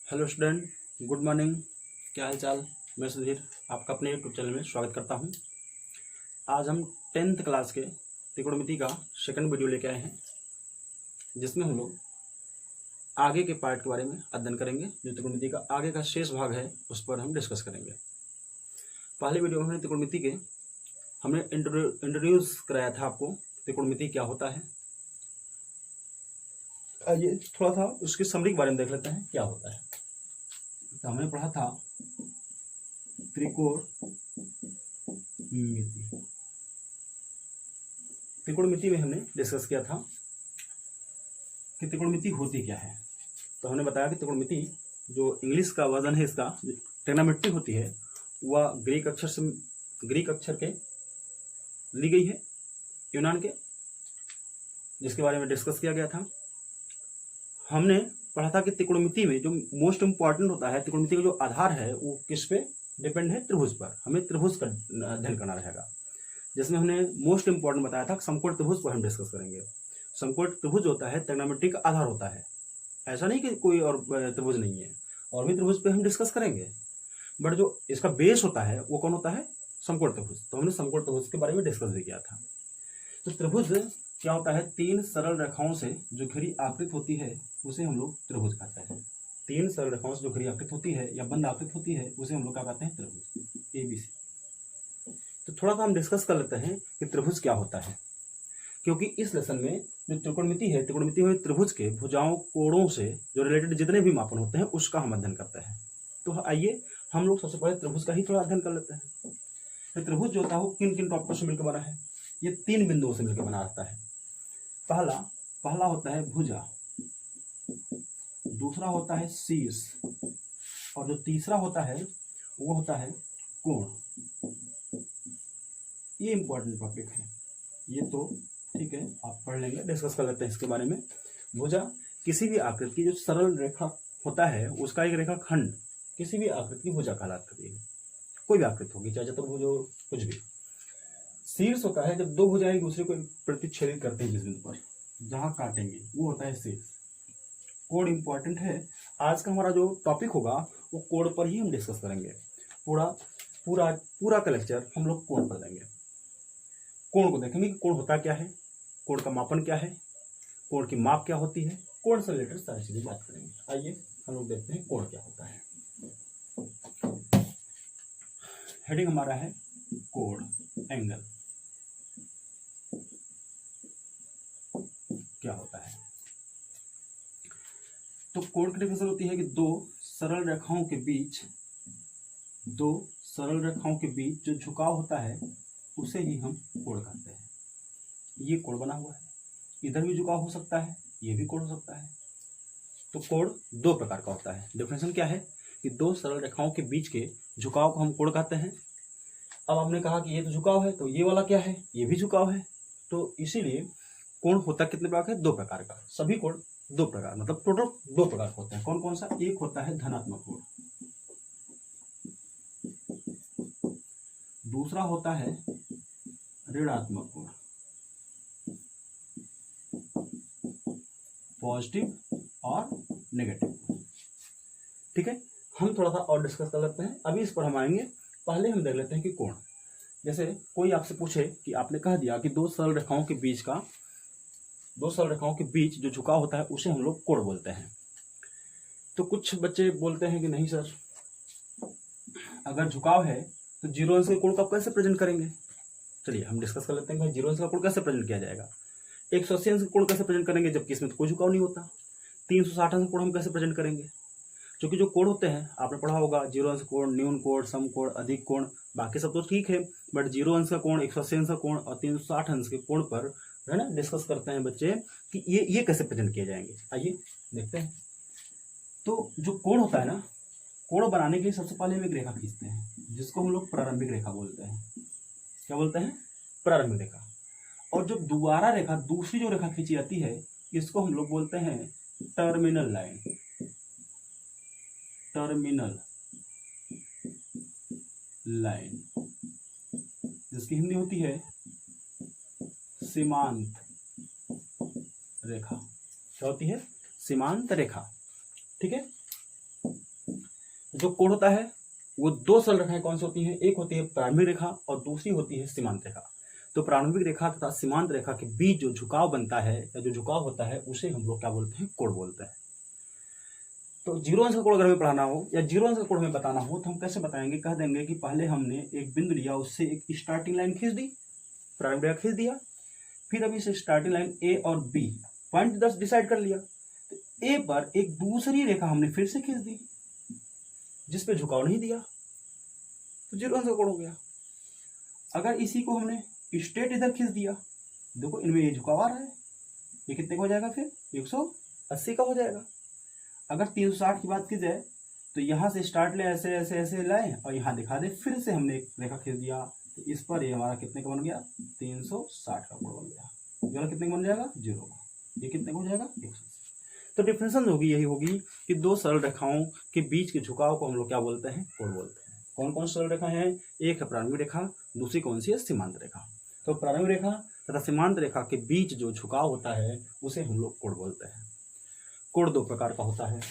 Hello student, good morning. क्या हाल चाल। मैं सुधीर आपका अपने यूट्यूब चैनल में स्वागत करता हूं। आज हम 10th क्लास के त्रिकोणमिति का सेकंड वीडियो लेके आए हैं, जिसमें हम लोग आगे के पार्ट के बारे में अध्ययन करेंगे। जो त्रिकोणमिति का आगे का शेष भाग है उस पर हम डिस्कस करेंगे। पहले वीडियो में हमने त्रिकोणमिति के इंट्रोड्यूस कराया था आपको, त्रिकोणमिति क्या होता है। आइए थोड़ा सा उसकी समरी के बारे में देख लेते हैं क्या होता है। तो हमने पढ़ा था त्रिकोणमिति। त्रिकोणमिति में हमने डिस्कस किया था कि त्रिकोणमिति होती क्या है। तो हमने बताया कि त्रिकोणमिति जो इंग्लिश का वर्जन है इसका, ट्रिग्नोमेट्री होती है, वह ग्रीक अक्षर के ली गई है, यूनान के, जिसके बारे में डिस्कस किया गया था। हमने पढ़ा था कि त्रिकोणमिति में जो मोस्ट इंपॉर्टेंट होता है, त्रिकोणमिति का जो आधार है वो किस पे डिपेंड है, त्रिभुज पर। हमें त्रिभुज का अध्ययन करना रहेगा, जिसमें हमने मोस्ट इंपॉर्टेंट बताया था समकोण त्रिभुज पर हम डिस्कस करेंगे। समकोण त्रिभुज होता है त्रिकोणमिति का आधार होता है, ऐसा नहीं कि कोई और त्रिभुज नहीं है, और भी त्रिभुज पे हम डिस्कस करेंगे, बट जो इसका बेस होता है वो कौन होता है, समकोण त्रिभुज। तो हमने समकोण त्रिभुज के बारे में डिस्कस भी किया था। तो त्रिभुज क्या होता है, तीन सरल रेखाओं से जो घिरी आकृति होती है उसे हम लोग त्रिभुज कहते हैं। तीन सरल रेखाओं से जो घिरी आकृति होती है या बंद आकृति होती है उसे हम लोग क्या कहते हैं, त्रिभुज, ABC। तो थोड़ा सा हम डिस्कस कर लेते हैं कि त्रिभुज क्या होता है, क्योंकि इस लेसन में जो त्रिकोणमिति है, त्रिकोणमिति में त्रिभुज के भुजाओं कोणों से जो रिलेटेड जितने भी मापन होते हैं उसका हम अध्ययन करते हैं। तो आइए हम लोग सबसे पहले त्रिभुज का ही थोड़ा अध्ययन कर लेते हैं। तो त्रिभुज जो होता है वो किन किन टॉपिकों से मिलकर बना है, ये तीन बिंदुओं से मिलकर बना रहता है। पहला होता है भुजा, दूसरा होता है शीर्ष, और जो तीसरा होता है वो होता है कोण। ये इंपॉर्टेंट टॉपिक है, ये तो ठीक है, आप पढ़ लेंगे, डिस्कस कर लेते हैं इसके बारे में। भुजा किसी भी आकृति की जो सरल रेखा होता है उसका एक रेखा खंड किसी भी आकृति की भुजा कहलाती है। कोई भी आकृति होगी, चाहे चतुर्भुज हो, कुछ भी। शीर्ष होता है जब दो भुजाएं एक दूसरे को प्रतिच्छेदित करते हैं, जिस बिंदु पर जहां काटेंगे वो होता है शीर्ष। कोण इंपॉर्टेंट है, आज का हमारा जो टॉपिक होगा वो कोण पर ही हम डिस्कस करेंगे। पूरा का लेक्चर हम लोग कोण पर देंगे। कोण को देखेंगे कि कोण होता क्या है, कोण का मापन क्या है, कोण की माप क्या होती है, कोण से रिलेटेड सारी चीजें बात करेंगे। आइए हम लोग देखते हैं कोण क्या होता है। हेडिंग हमारा है कोण, एंगल क्या होता है। तो कोण की डेफिनेशन होती है कि दो सरल रेखाओं के बीच जो झुकाव होता है उसे ही हम कोण कहते हैं। ये कोण बना हुआ है, इधर भी झुकाव हो सकता है, ये भी कोण हो सकता है। तो कोण दो प्रकार का होता है। डेफिनेशन क्या है कि दो सरल रेखाओं के बीच के झुकाव को हम कोण कहते हैं। अब आपने कहा कि ये तो झुकाव है, तो ये वाला क्या है, ये भी झुकाव है। तो इसीलिए कोण होता कितने प्रकार का है, दो प्रकार का। सभी कोण दो प्रकार, मतलब टोटल दो प्रकार का होता है। कौन कौन सा, एक होता है धनात्मक कोण, दूसरा होता है ऋणात्मक कोण, पॉजिटिव और नेगेटिव। ठीक है, हम थोड़ा सा और डिस्कस कर लेते हैं, अभी इस पर हम आएंगे। पहले हम देख लेते हैं कि कोण, जैसे कोई आपसे पूछे कि आपने कह दिया कि दो सरल रेखाओं के बीच जो झुकाव होता है उसे हम लोग कोण बोलते हैं। तो कुछ बच्चे बोलते हैं कि नहीं सर, अगर झुकाव है तो जीरो अंश के कोण को आप कैसे प्रेजेंट करेंगे। चलिए हम डिस्कस कर लेते हैं भाई, जीरो अंश का कोण कैसे प्रेजेंट किया जाएगा, 180 अंश का कोण कैसे प्रेजेंट करेंगे, जबकि इसमें तो कोई झुकाव नहीं होता। 360 अंश का कोण हम कैसे प्रेजेंट करेंगे, क्योंकि जो कोण होते हैं आपने पढ़ा होगा, जीरो अंश कोण, न्यून कोण, सम कोण, अधिक कोण, बाकी सब तो ठीक है, बट जीरो अंश का कोण, 180 अंश का कोण और 360 अंश के कोण पर है ना डिस्कस करते हैं बच्चे कि ये कैसे प्रेजेंट किए जाएंगे। आइए देखते हैं। तो जो कोण होता है ना, कोण बनाने के लिए सबसे पहले हम एक रेखा खींचते हैं, जिसको हम लोग प्रारंभिक रेखा बोलते हैं। क्या बोलते हैं, प्रारंभिक रेखा। और जो दोबारा रेखा, दूसरी जो रेखा खींची जाती है, इसको हम लोग बोलते हैं टर्मिनल लाइन, जिसकी हिंदी होती है सीमांत रेखा। क्या होती है, सीमांत रेखा। ठीक है, जो कोण होता है वो दो सरल रेखाएं कौन सी होती हैं, एक होती है प्रारंभिक रेखा और दूसरी होती है सीमांत रेखा। तो प्रारंभिक रेखा तथा सीमांत रेखा के बीच जो झुकाव बनता है या जो झुकाव होता है उसे हम लोग क्या बोलते हैं, कोण बोलते हैं। तो जीरो अंश का कोण अगर हमें पढ़ाना हो या जीरो अंश का कोण हमें बताना हो तो हम कैसे बताएंगे, कह देंगे कि पहले हमने एक बिंदु लिया, उससे एक स्टार्टिंग लाइन खींच दी, प्रारंभिक रेखा खींच दिया, फिर अभी से स्टार्टिंग लाइन ए और बी पॉइंट 10 डिसाइड कर लिया, तो ए पर एक दूसरी रेखा हमने फिर से खींच दी जिसपे झुकाव नहीं दिया, तो जीरो अंश का कोण हो गया। अगर इसी को हमने स्ट्रेट इधर खींच दिया, देखो इनमें ये झुकाव आ रहा है, ये कितने का हो जाएगा, फिर 180 का हो जाएगा। अगर 360 की बात की जाए तो यहाँ से स्टार्ट ले, ऐसे ऐसे ऐसे लाए और यहाँ दिखा दे, फिर से हमने एक रेखा खींच दिया, तो इस पर ये हमारा कितने का बन गया, 360 का कोण बन गया। ये वाला कितने का बन जाएगा, 0 का। ये कितने का हो जाएगा, 180। तो डिफरेंशन होगी यही होगी कि दो सरल रेखाओं के बीच के झुकाव को हम लोग क्या बोलते हैं, कोण बोलते हैं। कौन कौन सरल रेखा है, एक है प्रारंभिक रेखा, दूसरी कौन सी है, सीमांत रेखा। तो प्रारंभिक रेखा तथा सीमांत रेखा के बीच जो झुकाव होता है उसे हम लोग कोण बोलते हैं। कोण दो प्रकार का होता है,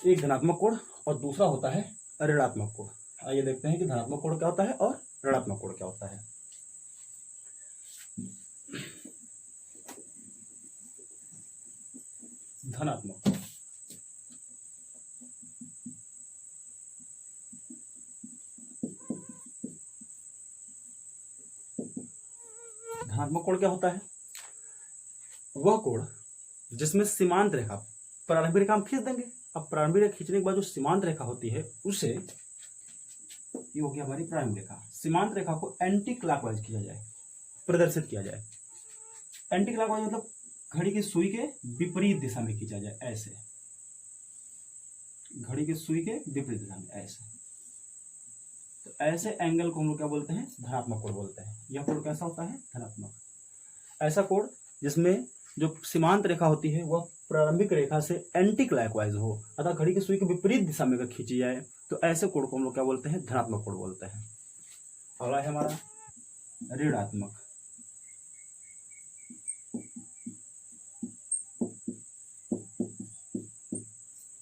एक धनात्मक कोण और दूसरा होता है ऋणात्मक कोण। आइए देखते हैं कि धनात्मक कोण क्या होता है और ऋणात्मक कोण क्या होता है। धनात्मक कोण, धनात्मक कोण क्या होता है, वह कोण जिसमें सीमांत रेखा, प्रारंभिक रेखा हम खींच देंगे, अब प्रारंभिक रेखा खींचने के बाद जो सीमांत रेखा होती है उसे, ये हो गया हमारी प्रारंभिक रेखा, सीमांत रेखा को एंटी क्लॉकवाइज किया जाए, प्रदर्शित किया जाए। एंटी क्लॉकवाइज मतलब घड़ी की सुई के विपरीत दिशा में खींचा जाए, ऐसे, घड़ी की सुई के विपरीत दिशा में ऐसे। तो ऐसे एंगल को हम लोग क्या बोलते हैं, धनात्मक कोण बोलते हैं। यह कोण कैसा होता है, धनात्मक। ऐसा कोण जिसमें जो सीमांत रेखा होती है वह प्रारंभिक रेखा से एंटी क्लॉकवाइज हो, अतः घड़ी की सुई के विपरीत दिशा में अगर खींची जाए तो ऐसे कोण को हम लोग क्या बोलते हैं, धनात्मक कोण बोलते हैं। अगला है हमारा ऋणात्मक।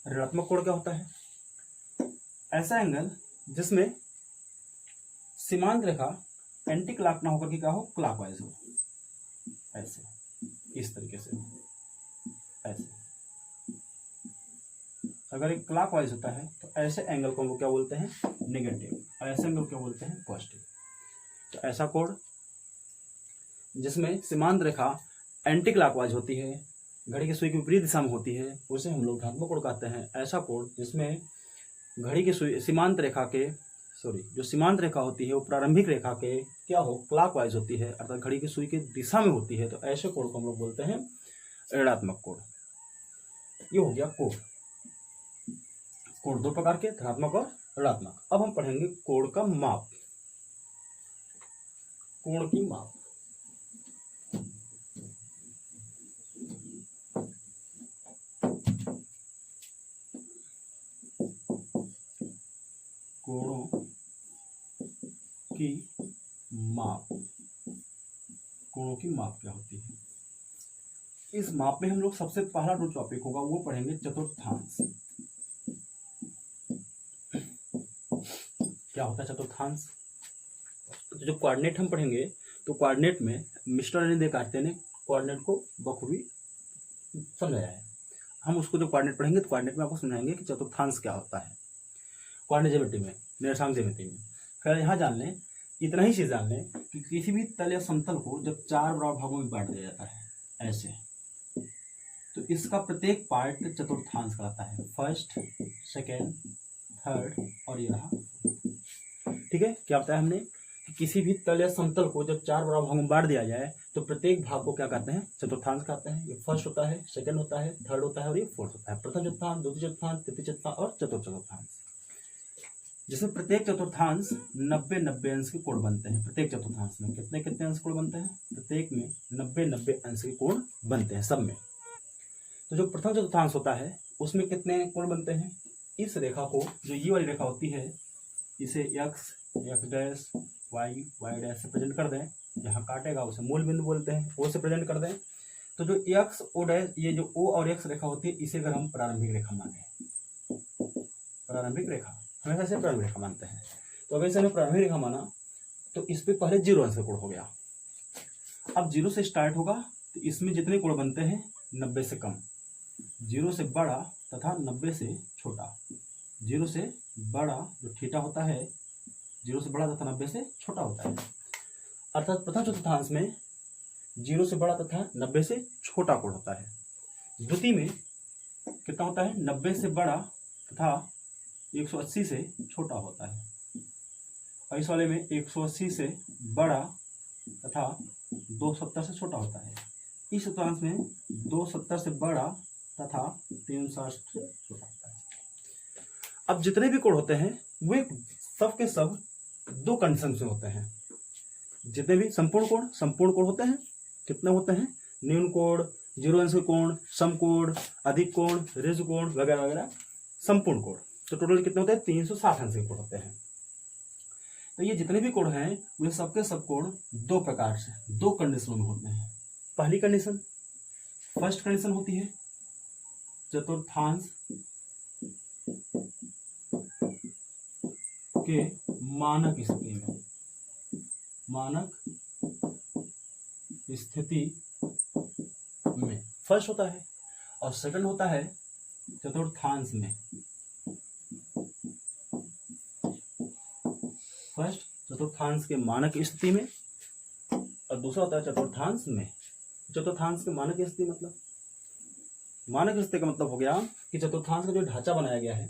ऋणात्मक कोण क्या होता है, ऐसा एंगल जिसमें सीमांत रेखा एंटी क्लॉक ना होकर के क्या हो, क्लॉकवाइज हो, ऐसे, इस तरीके से, ऐसे। अगर एक क्लॉकवाइज होता है तो ऐसे एंगल को हम लोग क्या बोलते हैं, नेगेटिव, और ऐसे एंगल क्या बोलते हैं, पॉजिटिव। तो ऐसा कोण जिसमें सीमांत रेखा एंटी क्लॉकवाइज होती है, घड़ी की सुई की विपरीत दिशा में होती है, उसे हम लोग धनात्मक कोण कहते हैं। ऐसा कोण जिसमें घड़ी की सुई, सीमांत रेखा के, जो सीमांत रेखा होती है वो प्रारंभिक रेखा के क्या हो, क्लॉकवाइज होती है, अर्थात घड़ी की सुई की दिशा में होती है, तो ऐसे कोण को हम लोग बोलते हैं ऋणात्मक कोण। ये हो गया कोण। कोण दो प्रकार के, धनात्मक और ऋणात्मक। अब हम पढ़ेंगे कोण का माप, कोण की माप। कोणों की माप, कोणों की माप क्या होती है। इस माप में हम लोग सबसे पहला जो टॉपिक होगा वो पढ़ेंगे चतुर्थांश। क्या होता है चतुर्थांश, तो जो कोऑर्डिनेट हम पढ़ेंगे तो कोऑर्डिनेट में मिस्टर अनिल कार्ते ने कोऑर्डिनेट को बखूबी समझाया है। हम उसको जो कोऑर्डिनेट पढ़ेंगे तो कोऑर्डिनेट में आपको समझाएंगे कि चतुर्थांश क्या होता है, कोऑर्डिनेट ज्योमेट्री में, निर्देशांक ज्योमेट्री में। फिर यहाँ जान लें, इतना ही चीज जान लें कि किसी भी तल या समतल को जब 4 बराबर भागों में बांट दिया जाता है ऐसे, तो इसका प्रत्येक पार्ट चतुर्थांश कहलाता है। फर्स्ट, सेकेंड, थर्ड और ये रहा। ठीक है, क्या बताया हमने कि किसी भी तल या समतल को जब 4 बराबर भागों में बांट दिया जाए तो प्रत्येक भाग को क्या कहते हैं, चतुर्थांश कहते हैं। ये फर्स्ट होता है, सेकंड होता है, थर्ड होता है और ये फोर्थ होता है। प्रथम चतुर्थांश, द्वितीय चतुर्थांश, तृतीय चतुर्थांश और चतुर्थ चतुर्थांश, जिसमें प्रत्येक चतुर्थांश 90-90 अंश के कोण बनते हैं। प्रत्येक चतुर्थांश में कितने कितने अंश कोण बनते हैं, प्रत्येक में 90-90 अंश के कोण बनते हैं सब में। तो जो प्रथम चतुर्थांश होता है उसमें कितने कोण बनते हैं, इस रेखा को, जो ये वाली रेखा होती है, इसे x, x dash, y, y dash से प्रेजेंट कर दें। जहाँ काटेगा उसे मूल बिंदु बोलते हैं, o से प्रेजेंट कर दें। तो जो x, o डैश, ये जो o और x रेखा होती है इसे अगर हम प्रारंभिक रेखा माने, प्रारंभिक रेखा, हमेशा इसे प्रारंभिक रेखा मानते हैं। तो अगर इसे हमने प्रारंभिक रेखा माना तो इस पे पहले 0 अंश का कोण हो गया। अब 0 से स्टार्ट होगा तो इसमें जितने कोण बनते हैं 90 से कम, 0 से बड़ा तथा 90 से छोटा। 0 से बड़ा जो थीटा होता है 0 से बड़ा तथा 90 से छोटा होता है। अर्थात प्रथम चतुर्थांश में 0 से बड़ा तथा 90 से छोटा कोण होता है। द्वितीय में कितना होता है, 90 से बड़ा तथा 180 से छोटा होता है। और इस वाले में 180 से बड़ा तथा 270 से छोटा होता है। इस चतुर्थांश में 270 से बड़ा तथा 360 से छोटा होता है। अब जितने भी कोण होते हैं वे सब के सब दो कंडीशन से होते हैं। जितने भी संपूर्ण कोण होते हैं, कितने होते हैं, न्यून कोण, 0 अंश कोण, समकोण, अधिक कोण, ऋज कोण वगैरह वगैरह, संपूर्ण कोण। तो टोटल कितने होते हैं, 360 अंश के कोण होते हैं। तो ये जितने भी कोण हैं वे सबके सब कोण दो प्रकार से, दो कंडीशनों में होते हैं। पहली कंडीशन, फर्स्ट कंडीशन होती है चतुर्थांश के मानक स्थिति में, मानक स्थिति में फर्स्ट होता है। और सेकंड होता है चतुर्थांश में, फर्स्ट चतुर्थांश के मानक स्थिति में और दूसरा होता है चतुर्थांश में। चतुर्थांश के मानक स्थिति मतलब, मानक स्थिति का मतलब हो गया कि चतुर्थांश का जो ढांचा बनाया गया है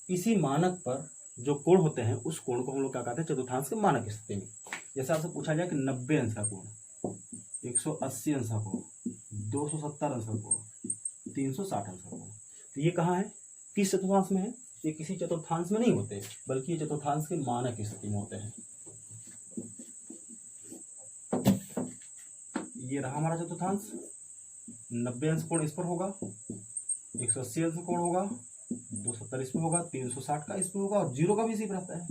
इसी मानक पर जो कोण होते हैं उस कोण को हम लोग क्या कहते हैं, चतुर्थांश के मानक स्थिति में। जैसे आपसे पूछा जाए कि 90 अंश का कोण, 180 अंश का कोण, 270 अंश का कोण, 360 अंश का कोण, तो ये कहाँ है, किस चतुर्थांश में है, ये किसी चतुर्थांश में नहीं होते बल्कि ये चतुर्थांश के मानक स्थिति में होते हैं। ये रहा हमारा चतुर्थांश, 90 अंश कोण इस पर होगा, 180 अंश कोण होगा, 270 इसमें होगा, 360 का इसमें होगा और 0 का भी इसी पर रहता है।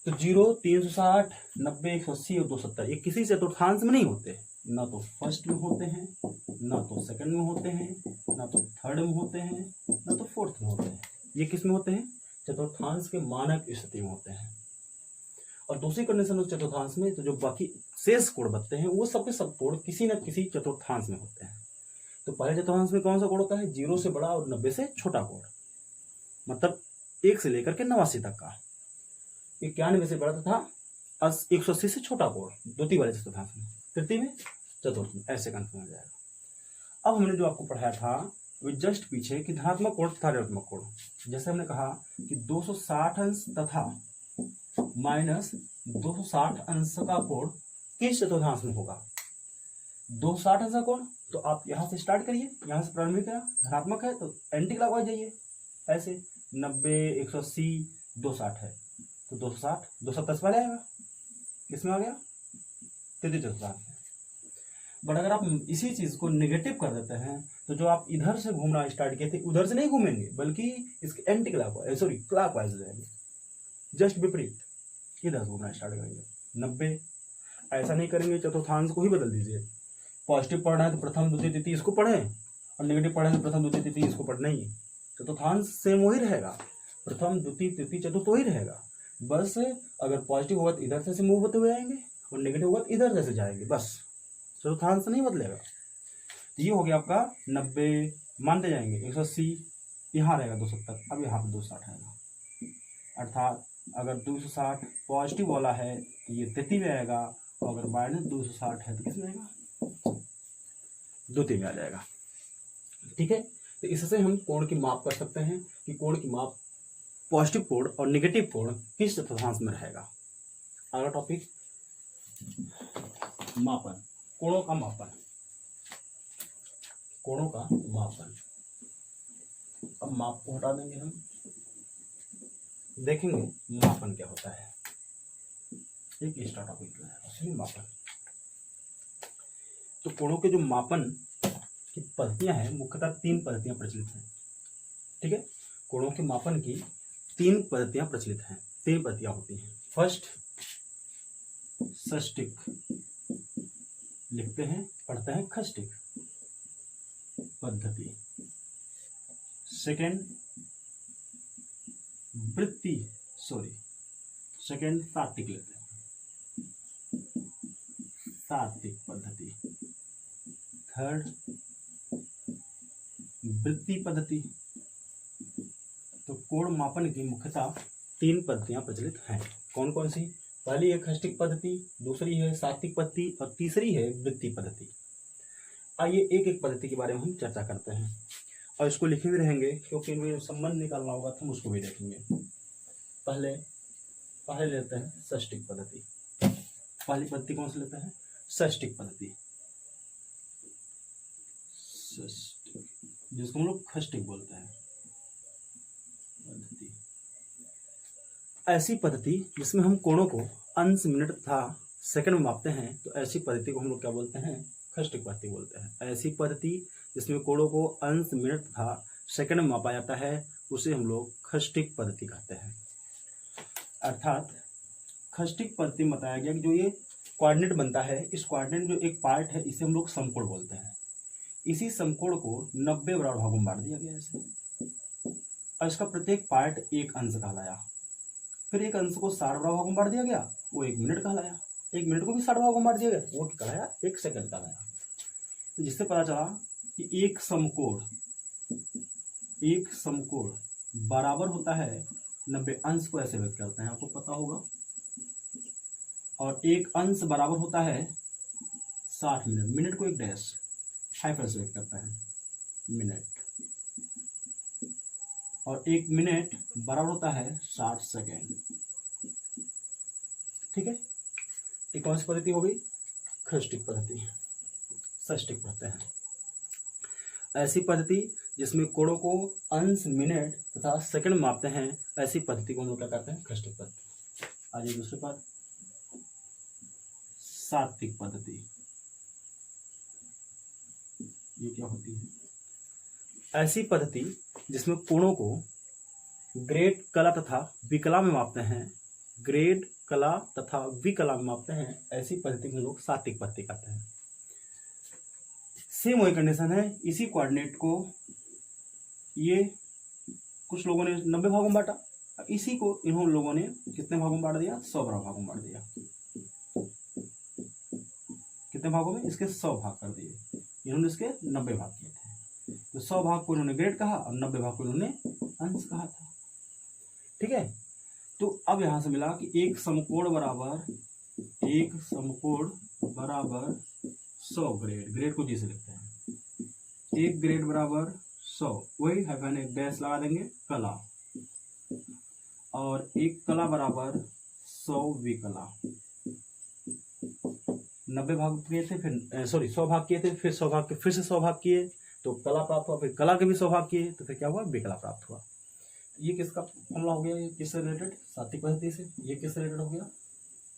तो 0, 360, 90, 180 और 270 ये किसी चतुर्थांश में नहीं होते, ना तो फर्स्ट में होते हैं, ना तो सेकंड में होते हैं, ना तो थर्ड में होते हैं, ना तो फोर्थ में होते हैं। ये किस में होते हैं, चतुर्थांश के मानक स्थिति में होते हैं। और दूसरी कंडीशन उस चतुर्थांश में तो जो बाकी शेष कोण बनते हैं वो सबके सब कोण किसी न किसी चतुर्थांश में होते हैं। तो पहले चतुर्थांश में कौन सा कोण होता है, 0 से बड़ा और 90 से छोटा कोण, मतलब 1 से लेकर के 89 तक का, 91 से बड़ा तथा 180 से छोटा कोण द्वितीय वाले चतुर्थांश में, तृतीय में, चतुर्थ में, ऐसे कंफर्म हो जाएगा। अब हमने जो आपको पढ़ाया था वो जस्ट पीछे कि धनात्मक कोण तथा ऋणात्मक कोण, जैसे हमने कहा कि 260 अंश तथा माइनस 260 अंश का कोण किस चतुर्थांश में होगा, 260 अंश का कोण, तो आप यहां से स्टार्ट करिए, यहां से प्रारंभिक है, धनात्मक है तो एंटी क्लॉकवाइज जाइए, ऐसे 90, 180, 260 है तो 260, 270 पहले आएगा, किसमें आ गया, तृतीय चतुर्थांश। बट अगर आप इसी चीज को नेगेटिव कर देते हैं तो जो आप इधर से घूमना स्टार्ट किए थे उधर से नहीं घूमेंगे बल्कि इसके एंटी क्लॉकवाइज, सॉरी क्लॉकवाइज हो जाएंगे, जस्ट विपरीत, इधर से घूमना स्टार्ट करेंगे। 90 ऐसा नहीं करेंगे, चतुर्थांश को ही बदल दीजिए, पॉजिटिव पढ़ना है तो प्रथम द्वितीय तृतीय इसको पढ़ें और नेगेटिव पढ़ना है तो प्रथम द्वितीय तृतीय इसको पढ़ना ही। चतुर्थांश सेम वही रहेगा, प्रथम द्वितीय तृतीय चतुर्थ वही रहेगा, बस अगर पॉजिटिव होगा तो इधर से मूव होते हुए आएंगे और नेगेटिव होगा तो इधर से जाएंगे, बस चतुर्थांश नहीं बदलेगा। ये हो गया आपका 90, मानते जाएंगे 180, यहाँ रहेगा 270, अब यहाँ पे 260 आएगा, अर्थात अगर 260 पॉजिटिव वाला है तो ये तृतीय में आएगा और अगर माइनस 260 है तो किस में आएगा, द्वितीय में आ जाएगा। ठीक है, तो इससे हम कोण की माप कर सकते हैं कि कोण की माप पॉजिटिव कोण और नेगेटिव कोण किस चतुर्थांश में रहेगा। अगला टॉपिक मापन, कोणों का मापन, कोणों का मापन। अब माप को हटा देंगे, हम देखेंगे मापन क्या होता है, एक एक्स्ट्रा टॉपिक है असली मापन। तो कोणों के जो मापन की पद्धतियां हैं मुख्यतः 3 पद्धतियां प्रचलित हैं। ठीक है, कोणों के मापन की 3 पद्धतियां प्रचलित हैं, 3 पद्धतियां होती हैं। फर्स्ट षष्टिक, लिखते हैं पढ़ते हैं खष्टिक पद्धति। सेकेंड वृत्ति सॉरी सेकेंड तात्विक लेते हैं, तात्विक पद्धति। थर्ड वृत्ति पद्धति। तो कोण मापन की मुख्यतः 3 पद्धतियां प्रचलित हैं। कौन कौन सी? पहली है खष्टिक पद्धति, दूसरी है सात्विक पद्धति और तीसरी है वृत्ति पद्धति। आइए एक एक पद्धति के बारे में हम चर्चा करते हैं और इसको लिखे भी रहेंगे क्योंकि इनमें संबंध निकालना होगा तो हम उसको भी देखेंगे। पहले लेते हैं षष्टिक पद्धति। पहली पद्धति कौन सी लेते हैं? षष्टिक पद्धति, जिसको हम लोग खष्टिक बोलते हैं पद्धति। ऐसी पद्धति जिसमें हम कोणों को अंश, मिनट तथा सेकंड में मापते हैं, तो ऐसी पद्धति को हम लोग क्या बोलते हैं? खष्टिक पद्धति बोलते हैं। ऐसी पद्धति जिसमें कोणों को अंश, मिनट तथा सेकंड में मापा जाता है उसे हम लोग खष्टिक पद्धति कहते हैं। अर्थात खष्टिक पद्धति में बताया गया कि जो ये कोऑर्डिनेट बनता है, इस कोऑर्डिनेट जो एक पार्ट है इसे हम लोग समकोण बोलते हैं। इसी समकोण को 90 बराबर भागों में बांट दिया गया है और इसका प्रत्येक पार्ट एक अंश कहलाया। फिर एक अंश को 60 बराबर भागों में बांट दिया गया, वो 1 मिनट कहलाया। 1 मिनट को भी 60 भागों में बांट दिया गया, वो कहलाया 1 सेकंड कहलाया। जिससे पता चला कि एक समकोण बराबर होता है 90 अंश को ऐसे व्यक्त करते हैं, आपको पता होगा। और एक अंश बराबर होता है 60 मिनट। मिनट को एक डैश हाइफन से व्यक्त करता है मिनट। और 1 मिनट बराबर होता है 60 सेकेंड। ठीक है, ये कौन सी पद्धति हो गई? खष्टिक पद्धति। षष्टिक पद्धति है ऐसी पद्धति जिसमें कोणों को अंश, मिनट तथा सेकंड में मापते हैं, ऐसी पद्धति को हम लोग क्या कहते हैं? खष्टिक पद्धति। आइए दूसरे पर सात्विक पद्धति। ये क्या होती है? ऐसी पद्धति जिसमें कोणों को ग्रेड, कला तथा विकला में मापते हैं। ग्रेड, कला तथा विकला में मापते हैं, ऐसी पद्धति को हम लोग सात्विक पद्धति कहते हैं। सेम वही कंडीशन है। इसी कोऑर्डिनेट को ये कुछ लोगों ने 90 भागों में बांटा, इसी को इन्होंने लोगों ने कितने भागों में बांट दिया? 100 बराबर भागों में बांट दिया। कितने भागों में? इसके 100 भाग कर दिए। इन्होंने इसके 90 भाग किए थे, तो 100 भाग को इन्होंने ग्रेड कहा और 90 भाग को इन्होंने अंश कहा था। ठीक है, तो अब यहां से मिला कि एक समकोण बराबर 100 ग्रेड। ग्रेड को जी से लिखते हैं। एक ग्रेड बराबर 100, वही है, एक डैश लगा देंगे कला। और एक कला बराबर 100 विकला। 90 भाग किए थे, फिर 100 भाग किए थे, फिर 100 भाग के फिर से 100 भाग किए तो कला प्राप्त हुआ, फिर कला के भी 100 भाग किए तो फिर क्या हुआ? विकला प्राप्त हुआ। ये किसका फॉर्मूला हो गया? ये किससे रिलेटेड? सात्विक पद्धति से। ये किससे रिलेटेड हो गया?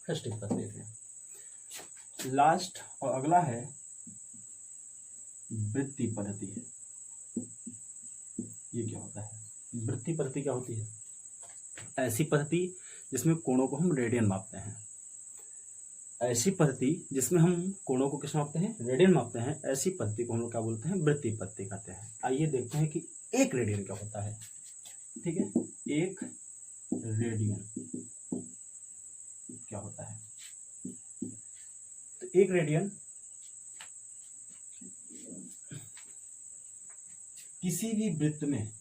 खष्टिक पद्धति से। लास्ट और अगला है वृत्ति पद्धति। ये क्या होता है? वृत्ति पद्धति क्या होती है? ऐसी पद्धति जिसमें कोणों को हम रेडियन मापते हैं। ऐसी पद्धति जिसमें हम कोणों को किस मापते हैं? रेडियन मापते हैं। ऐसी पद्धति को हम लोग क्या बोलते हैं? वृत्ति पद्धति कहते हैं। आइए देखते हैं कि एक रेडियन क्या होता है। ठीक है, एक रेडियन क्या होता है? तो एक रेडियन किसी भी वृत्त में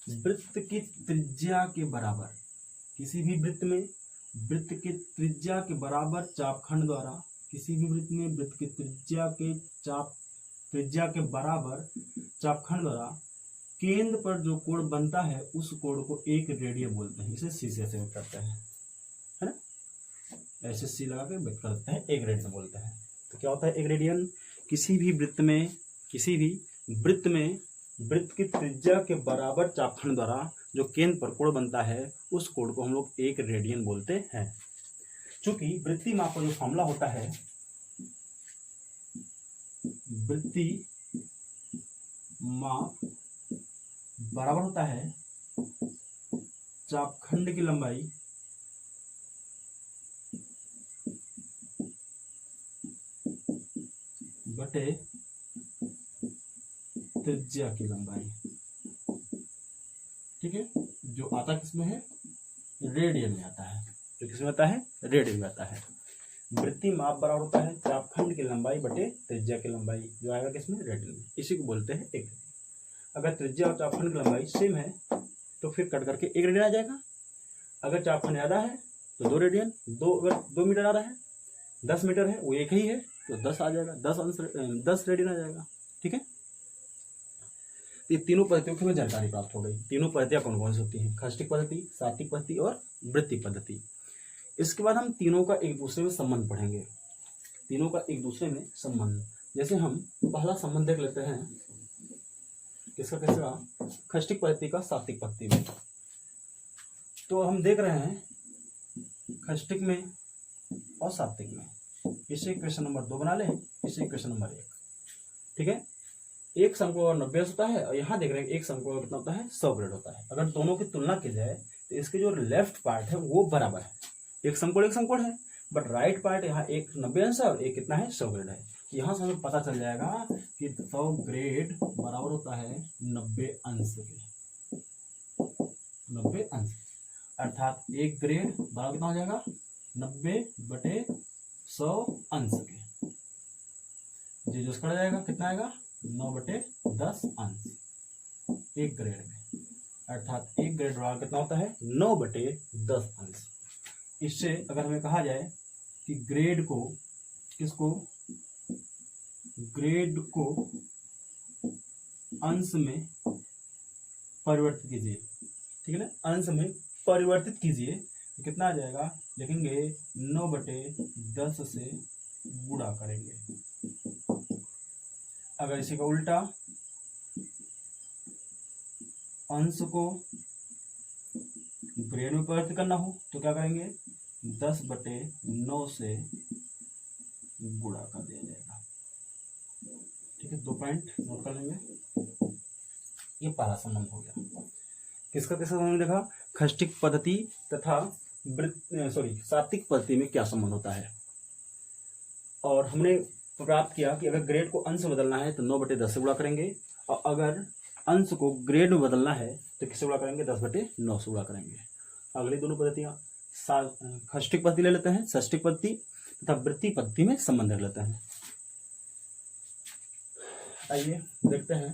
वृत्त की त्रिज्या के बराबर, किसी भी वृत्त में वृत्त की त्रिज्या के बराबर चापखंड द्वारा, किसी भी वृत्त में वृत्त की त्रिज्या के बराबर चापखंड द्वारा केंद्र पर जो कोण बनता है उस कोण को एक रेडियन बोलते हैं। इसे सी से व्यक्त करते हैं, है ना? ऐसे सी लगा के व्यक्त करते हैं, एक रेडियन बोलते हैं। तो क्या होता है एक रेडियन? किसी भी वृत्त में वृत्त की त्रिज्या के बराबर चापखंड द्वारा जो केंद्र पर कोण बनता है उस कोण को हम लोग एक रेडियन बोलते हैं। चूंकि वृत्ति माप का जो फॉर्मूला होता है, वृत्ति माप बराबर होता है चापखंड की लंबाई बटे त्रिज्या की लंबाई। ठीक है, जो आता किसमें है, रेडियन में आता है। जो किसमें आता है, रेडियन में आता है। वृत्तीय माप बराबर होता है चापखंड की लंबाई बटे त्रिज्या की लंबाई, जो आएगा किसमें, रेडियन में। इसी को बोलते हैं एक। अगर त्रिज्या और चापखंड की लंबाई सेम है तो फिर कट करके 1 रेडियन आ जाएगा। अगर चापखंड ज्यादा है तो 2 रेडियन, अगर 2 मीटर आ रहा है, 10 मीटर है वो एक ही है तो 10 आ जाएगा, 10 रेडियन आ जाएगा। ठीक है, ये तीनों पद्धतियों की हमें जानकारी प्राप्त हो गई। तीनों पद्धतियां कौन कौन सी होती हैं, खष्टिक पद्धति, सात्विक पद्धति और वृत्तीय पद्धति। इसके बाद हम तीनों का एक दूसरे में संबंध पढ़ेंगे। तीनों का एक दूसरे में संबंध, जैसे हम पहला संबंध देख लेते हैं किसका किसका, खष्टिक पद्धति का सात्विक पद्धति में। तो हम देख रहे हैं खष्टिक में और सात्विक में, इसे क्वेश्चन नंबर 2 बना लें, इसे क्वेश्चन नंबर 1। ठीक है, एक समकोण 90 होता है और यहाँ देख रहे हैं एक समकोण कितना होता है, 100 ग्रेड होता है। अगर दोनों की तुलना की जाए तो इसके जो लेफ्ट पार्ट है वो बराबर है, एक समकोण है, बट राइट पार्ट यहाँ एक 90 अंश है और एक कितना है, 100 ग्रेड है। यहाँ से हमें पता चल जाएगा कि 100 ग्रेड बराबर होता है 90 अंश के, 90 अंश, अर्थात 1 ग्रेड बराबर कितना हो जाएगा, 90/100 अंश के। जी जो कर जाएगा कितना आएगा, 9/10 अंश 1 ग्रेड में, अर्थात 1 ग्रेड बराबर कितना होता है, 9/10 अंश। इससे अगर हमें कहा जाए कि ग्रेड को, किसको, ग्रेड को अंश में परिवर्तित कीजिए, ठीक है ना, अंश में परिवर्तित कीजिए तो कितना आ जाएगा, लिखेंगे 9/10 से गुणा करेंगे। अगर इसी का उल्टा, अंश को ग्रेड में परिवर्तित करना हो तो क्या करेंगे, 10/9 से गुणा कर दिया जाएगा। ठीक है, 2 पॉइंट नोट कर लेंगे। ये पहला संबंध हो गया। किसका किसका संबंध देखा, खष्टिक पद्धति तथा सात्विक पद्धति में क्या संबंध होता है। और हमने प्राप्त किया कि अगर ग्रेड को अंश में बदलना है तो 9/10 से गुणा करेंगे, और अगर अंश को ग्रेड में बदलना है तो किससे गुणा करेंगे, 10/9 से गुणा करेंगे। अगली दोनों पद्धतियां खष्टिक पद्धति ले लेते हैं, षष्टिक पद्धति तथा वृत्तीय पद्धति में संबंध रख लेते हैं। आइए देखते हैं।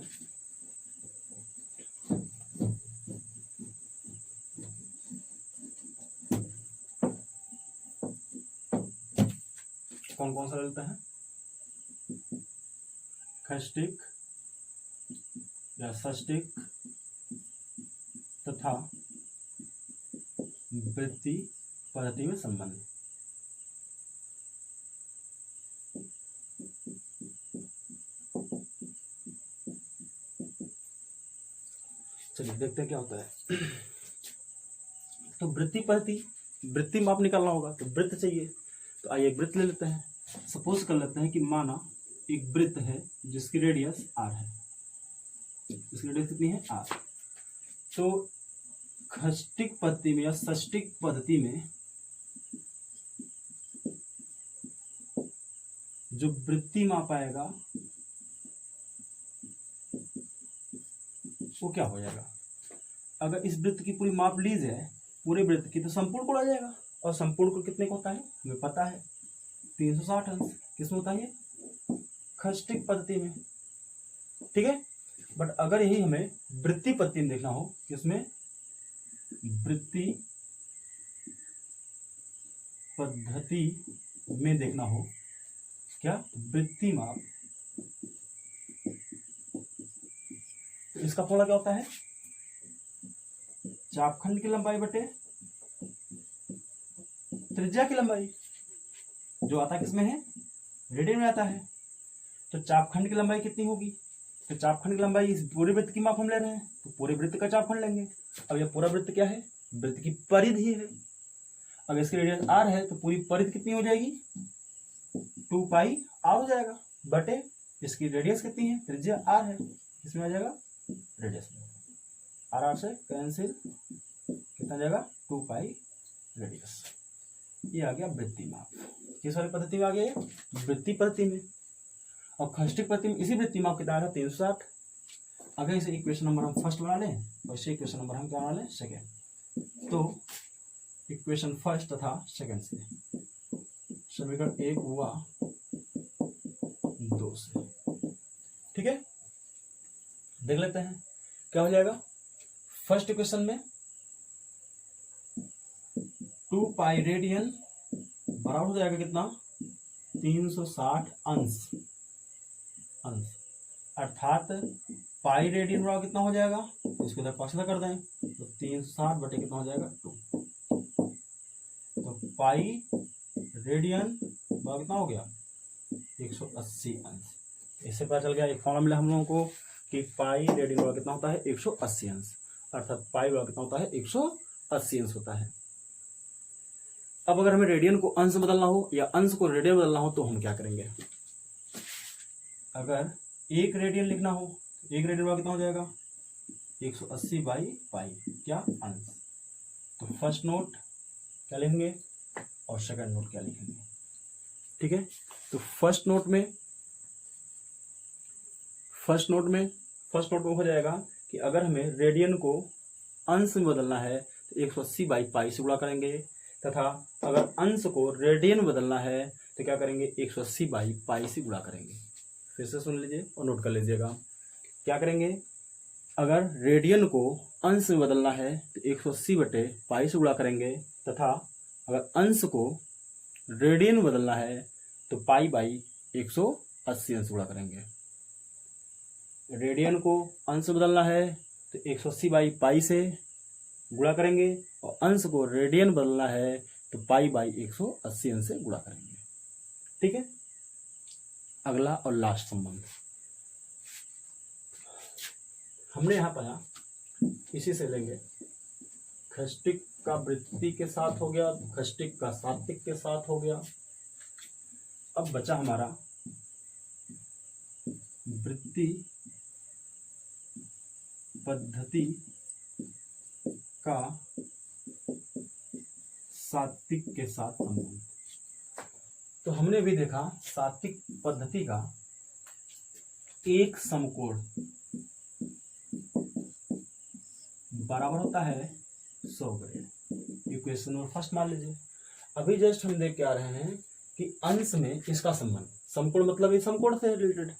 कौन कौन सा लेते हैं, खष्टिक या षष्टिक तथा वृत्तीय पद्धति में संबंध। चलिए देखते हैं क्या होता है। तो वृत्तीय पद्धति, वृत्तीय माप निकालना होगा तो वृत्त चाहिए, तो आइए एक वृत्त ले लेते हैं। सपोज कर लेते हैं कि माना एक वृत्त है जिसकी रेडियस r है, इसकी रेडियस कितनी है, r। तो खष्टिक पद्धति में या षष्टिक पद्धति में जो वृत्तीय माप आएगा वो क्या हो जाएगा, अगर इस वृत्त की पूरी माप ली जाए, पूरे वृत्त की, तो संपूर्ण कोण आ जाएगा। और संपूर्ण कोण कितने का होता है हमें पता है, 360 अंश। किसमें होता है, खष्टिक पद्धति में। ठीक है, बट अगर यही हमें वृत्तीय पद्धति में देखना हो, किसमें, वृत्तीय पद्धति में देखना हो क्या, वृत्तीय माप, तो इसका फॉर्मूला क्या होता है, चापखंड की लंबाई बटे त्रिज्या की लंबाई, जो आता किसमें है, रेडियन में आता है। तो चापखंड की लंबाई कितनी होगी, तो चापखंड की लंबाई, इस पूरे वृत्त की माप हम ले रहे हैं तो पूरे वृत्त का चापखंड लेंगे। अब यह पूरा वृत्त क्या है, वृत्त की परिधि है। अगर इसकी रेडियस r है तो पूरी परिधि कितनी हो जाएगी, 2πr हो जाएगा, बटे इसकी रेडियस कितनी है, त्रिज्या r है, इसमें आ जाएगा रेडियस, r से कैंसिल, कितना आ जाएगा, 2π रेडियस। ये आ गया वृत्तीय माप। किस वाली पद्धति में आ गया, वृत्तीय पद्धति में। और खष्टिक पद्धति में इसी वृत्तीय माप कितना आ रहा है, 360। अगर इसे इक्वेशन नंबर हम फर्स्ट बना लें वैसे इक्वेशन नंबर हम क्या बना लें सेकेंड। तो इक्वेशन फर्स्ट तथा सेकेंड से समीकरण 1 हुआ 2 से, ठीक है। देख लेते हैं क्या हो जाएगा। फर्स्ट इक्वेशन में 2 पाई रेडियन बराबर हो जाएगा कितना 360 अंश, अर्थात पाई रेडियन बराबर कितना हो जाएगा, इसको इधर पास कर दें तो 360 बटे कितना हो जाएगा 2। तो पाई रेडियन बराबर कितना हो गया 180 अंश। इससे पता चल गया, एक फॉर्मूला मिला हम लोगों को कि पाई रेडियन बराबर कितना होता है 180 अंश, अर्थात पाई बराबर कितना होता है 180 अंश होता है। अब अगर हमें रेडियन को अंश बदलना हो या अंश को रेडियन बदलना हो तो हम क्या करेंगे। अगर 1 रेडियन लिखना हो, 1 रेडियन बराबर कितना हो जाएगा 180 बाई पाई, क्या अंश। तो फर्स्ट नोट क्या लिखेंगे और सेकंड नोट क्या लिखेंगे, ठीक है। तो फर्स्ट नोट में हो जाएगा कि अगर हमें रेडियन को अंश में बदलना है तो 180 बाई पाई से गुणा करेंगे, तथा अगर अंश को रेडियन बदलना है तो क्या करेंगे 180 बाई पाई से गुणा करेंगे। फिर से सुन लीजिए और नोट कर लीजिएगा। क्या करेंगे, अगर रेडियन को अंश में बदलना है तो 180 बटे पाई से गुणा करेंगे, तथा अगर अंश को रेडियन बदलना है तो पाई बाई 180 अंश गुणा करेंगे। रेडियन को अंश बदलना है तो 180 बाई पाई से गुणा करेंगे, और अंश को रेडियन बदलना है तो पाई बाई 180 अंश से गुणा करेंगे, ठीक है। अगला और लास्ट संबंध हमने यहां पाया, इसी से लेंगे। खष्टिक का वृत्ति के साथ हो गया, खष्टिक का सात्विक के साथ हो गया। अब बचा हमारा वृत्ति पद्धति का सात्विक के साथ संबंध। तो हमने भी देखा सात्विक पद्धति का एक समकोण बराबर होता है 100 ग्रेड। इक्वेशन नंबर फर्स्ट मान लीजिए। अभी जस्ट हम देख के आ रहे हैं कि अंश में इसका संबंध, समकोण मतलब इस समकोण से रिलेटेड।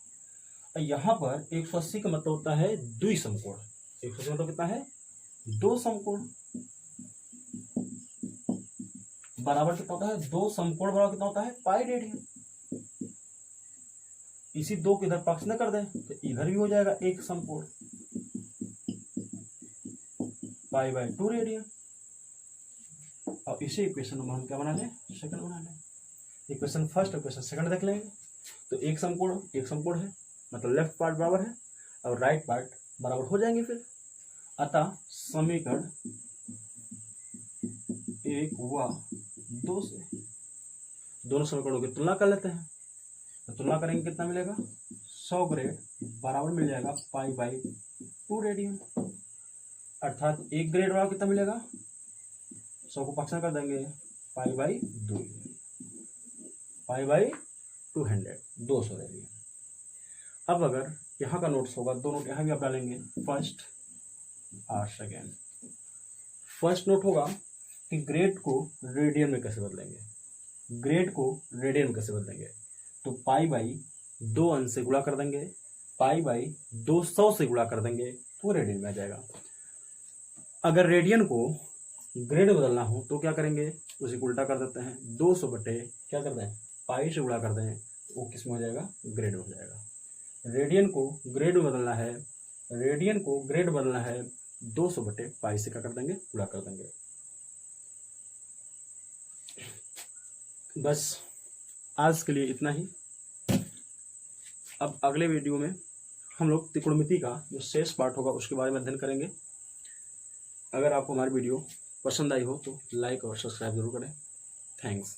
यहाँ पर 180 का मतलब होता है द्विसमकोण। 180 मतलब कितना है 2 समकोण, बराबर कितना होता है 2 समकोण बराबर कितना होता है पाई रेडियन। इसी 2 को इधर पक्ष न कर दें तो इधर भी हो जाएगा 1 समकोण, पाई बाई 2 रेडियन। और इसी इक्वेशन में हम क्या बना लें सेकंड बना लें। इक्वेशन फर्स्ट इक्वेशन सेकंड देख लेंगे। तो एक समकोण है मतलब लेफ्ट पार्ट बराबर है और राइट पार्ट बराबर हो जाएंगे फिर। अतः समीकरण 1 हुआ 2 से दोनों समीकरणों की तुलना कर लेते हैं। तो तुलना करेंगे कितना मिलेगा 100 ग्रेड बराबर मिल जाएगा पाई बाई 2 रेडियन, अर्थात 1 ग्रेड बराबर कितना मिलेगा 100 को पक्ष में कर देंगे pi by 2, pi by 200 radian. अब अगर यहाँ का नोट्स होगा 2 नोट यहाँ भी आप डालेंगे फर्स्ट और सेकेंड। फर्स्ट नोट होगा कि ग्रेड को रेडियन में कैसे बदलेंगे, तो पाई बाई 2 अंश से गुणा कर देंगे, पाई बाई 200 से गुणा कर देंगे तो रेडियन में आ जाएगा। अगर रेडियन को ग्रेड बदलना हो तो क्या करेंगे उसे उल्टा कर देते हैं, 200 बटे क्या कर दें पाई से गुणा कर दें, वो किस में हो जाएगा ग्रेड हो जाएगा। रेडियन को ग्रेड बदलना है 200 बटे पाई से क्या कर देंगे गुणा कर देंगे। बस आज के लिए इतना ही। अब अगले वीडियो में हम लोग त्रिकोणमिति का जो शेष पार्ट होगा उसके बारे में अध्ययन करेंगे। अगर आपको हमारी वीडियो पसंद आई हो तो लाइक और सब्सक्राइब जरूर करें। थैंक्स।